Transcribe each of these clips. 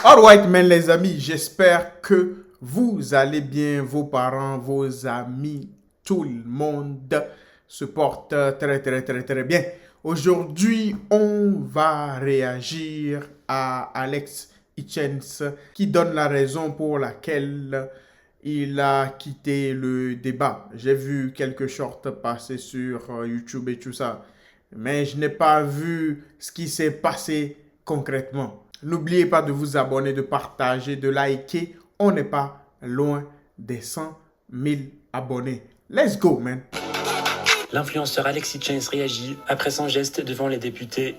Alright, men les amis, j'espère que vous allez bien, vos parents, vos amis, tout le monde se porte très bien. Aujourd'hui, on va réagir à Alex Hitchens qui donne la raison pour laquelle il a quitté le débat. J'ai vu quelques shorts passer sur YouTube et tout ça, mais je n'ai pas vu ce qui s'est passé concrètement. N'oubliez pas de vous abonner, de partager, de liker. On n'est pas loin des 100 000 abonnés. Let's go, man. L'influenceur Alex Hitchens réagit après son geste devant les députés.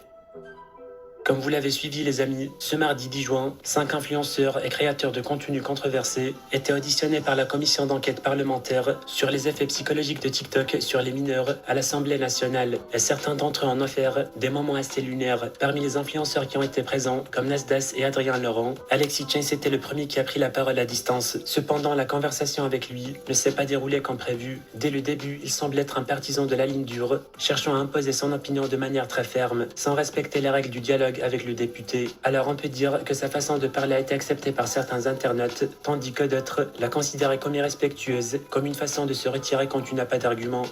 Comme vous l'avez suivi les amis, ce mardi 10 juin, 5 influenceurs et créateurs de contenu controversés étaient auditionnés par la commission d'enquête parlementaire sur les effets psychologiques de TikTok sur les mineurs à l'Assemblée nationale. Et certains d'entre eux en offert des moments assez lunaires. Parmi les influenceurs qui ont été présents, comme Nasdaq et Adrien Laurent, Alex Hitchens était le premier qui a pris la parole à distance. Cependant, la conversation avec lui ne s'est pas déroulée comme prévu. Dès le début, il semble être un partisan de la ligne dure, cherchant à imposer son opinion de manière très ferme, sans respecter les règles du dialogue avec le député. Alors on peut dire que sa façon de parler a été acceptée par certains internautes, tandis que d'autres la considéraient comme irrespectueuse, comme une façon de se retirer quand tu n'as pas d'argument.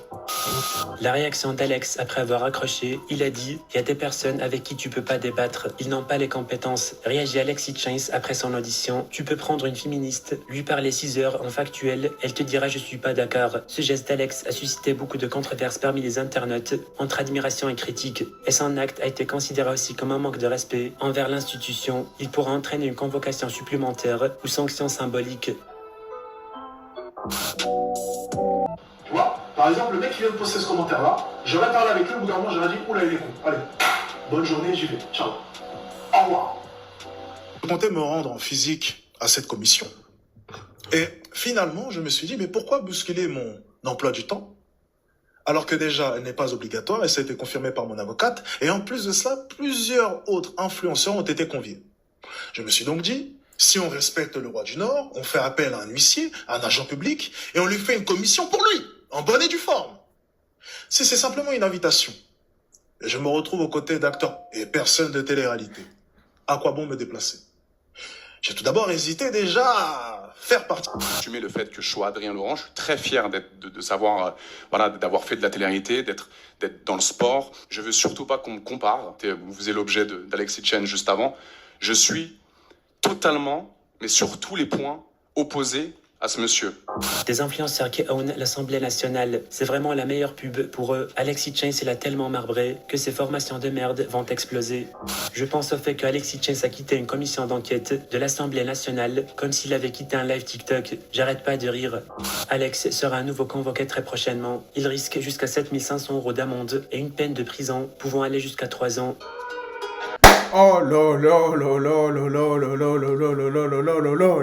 La réaction d'Alex après avoir accroché, il a dit « Il y a des personnes avec qui tu peux pas débattre, ils n'ont pas les compétences ». Réagit Alex Hitchens après son audition. Tu peux prendre une féministe, lui parler 6 heures en factuel, elle te dira « Je suis pas d'accord ». Ce geste d'Alex a suscité beaucoup de controverses parmi les internautes, entre admiration et critique, et son acte a été considéré aussi comme un manque de respect envers l'institution. Il pourra entraîner une convocation supplémentaire ou sanction symbolique. Tu vois, par exemple, le mec qui vient de poster ce commentaire-là, j'aurais parlé avec lui, au bout d'un moment, j'aurais dit, oula, il est con. Allez, bonne journée, j'y vais. Ciao. Au revoir. Je comptais me rendre en physique à cette commission. Et finalement, je me suis dit, mais pourquoi bousculer mon emploi du temps? Alors que déjà, elle n'est pas obligatoire, et ça a été confirmé par mon avocate. Et en plus de cela, plusieurs autres influenceurs ont été conviés. Je me suis donc dit, si on respecte le roi du Nord, on fait appel à un huissier, à un agent public, et on lui fait une commission pour lui, en bonne et due forme. Si c'est simplement une invitation, et je me retrouve aux côtés d'acteurs et personnes de télé-réalité, à quoi bon me déplacer? J'ai tout d'abord hésité déjà à faire partie. Assumer le fait que je sois Adrien Laurent, je suis très fier de savoir, voilà, d'avoir fait de la télé-réalité, d'être dans le sport. Je veux surtout pas qu'on me compare. Vous faisiez l'objet d'Alex Hitchens juste avant. Je suis totalement, mais sur tous les points, opposé à ce monsieur. Des influenceurs qui own l'Assemblée nationale, c'est vraiment la meilleure pub pour eux. Alex Hitchens il a tellement marbré que ces formations de merde vont exploser. Je pense au fait que Alex Hitchens a quitté une commission d'enquête de l'Assemblée nationale comme s'il avait quitté un live TikTok. J'arrête pas de rire. Alex sera à nouveau convoqué très prochainement. Il risque jusqu'à 7 500 € d'amende et une peine de prison pouvant aller jusqu'à 3 ans. Oh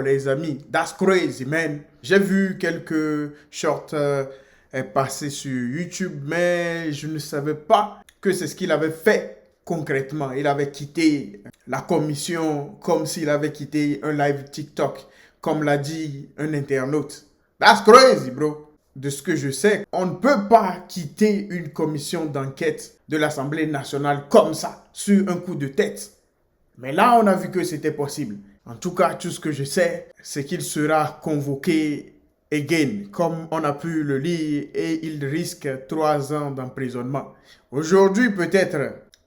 les amis, that's crazy, man. J'ai vu quelques shorts passer sur YouTube, mais je ne savais pas que c'est ce qu'il avait fait concrètement. Il avait quitté la commission comme s'il avait quitté un live TikTok, comme l'a dit un internaute. That's crazy, bro. De ce que je sais, on ne peut pas quitter une commission d'enquête de l'Assemblée nationale comme ça, sur un coup de tête. Mais là, on a vu que c'était possible. En tout cas, tout ce que je sais, c'est qu'il sera convoqué again, comme on a pu le lire, et il risque 3 ans d'emprisonnement. Aujourd'hui, peut-être,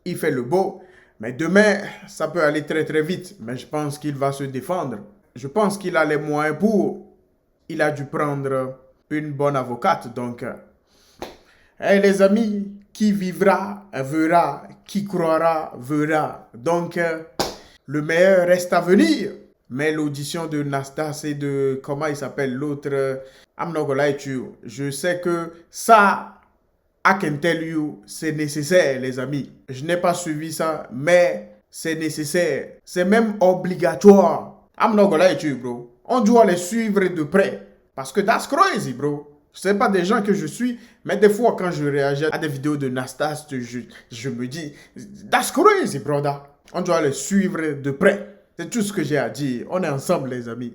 il fait le beau, mais demain, ça peut aller très vite. Mais je pense qu'il va se défendre. Je pense qu'il a les moyens pour. Il a dû prendre une bonne avocate, donc... Hey les amis, qui vivra, verra, qui croira, verra. Donc, le meilleur reste à venir. Mais l'audition de Nasdaq et de, comment il s'appelle, l'autre, I'm not gonna lie to you. Je sais que ça, I can tell you, c'est nécessaire, les amis. Je n'ai pas suivi ça, mais c'est nécessaire. C'est même obligatoire. I'm not gonna lie to you, bro. On doit les suivre de près. Parce que that's crazy, bro. Ce n'est pas des gens que je suis, mais des fois, quand je réagis à des vidéos de Nasdaq, je me dis, that's crazy, brother. On doit les suivre de près. C'est tout ce que j'ai à dire. On est ensemble, les amis.